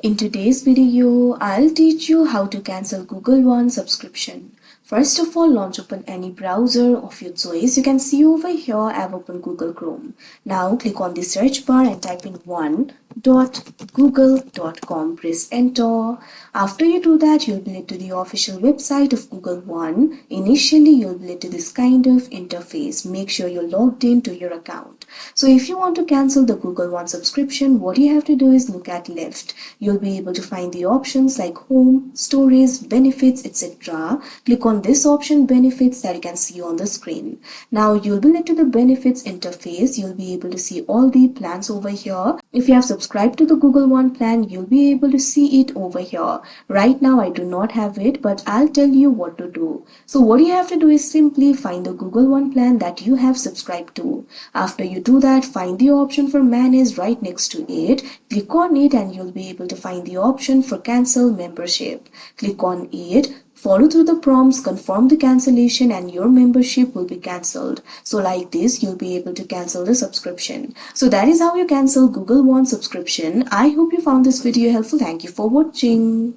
In today's video, I'll teach you how to cancel Google One subscription. First of all, launch open any browser of your choice. You can see over here I've opened Google Chrome. Now click on the search bar and type in one.google.com. Press enter. After you do that, you'll be led to the official website of Google One. Initially, you'll be led to this kind of interface. Make sure you're logged into your account. So if you want to cancel the Google One subscription, what you have to do is look at left. You'll be able to find the options like home, storage, benefits, etc. Click on this option benefits that you can see on the screen. Now you'll be led to the benefits interface. You'll be able to see all the plans over here. If you have subscribed to the Google One plan, you'll be able to see it over here. Right now I do not have it, but I'll tell you what to do. So what you have to do is simply find the Google One plan that you have subscribed to. After you do that, find the option for manage right next to it. Click on it and you'll be able to find the option for cancel membership. Click on it. Follow through the prompts, confirm the cancellation and your membership will be cancelled. So like this, you'll be able to cancel the subscription. So that is how you cancel Google One subscription. I hope you found this video helpful. Thank you for watching.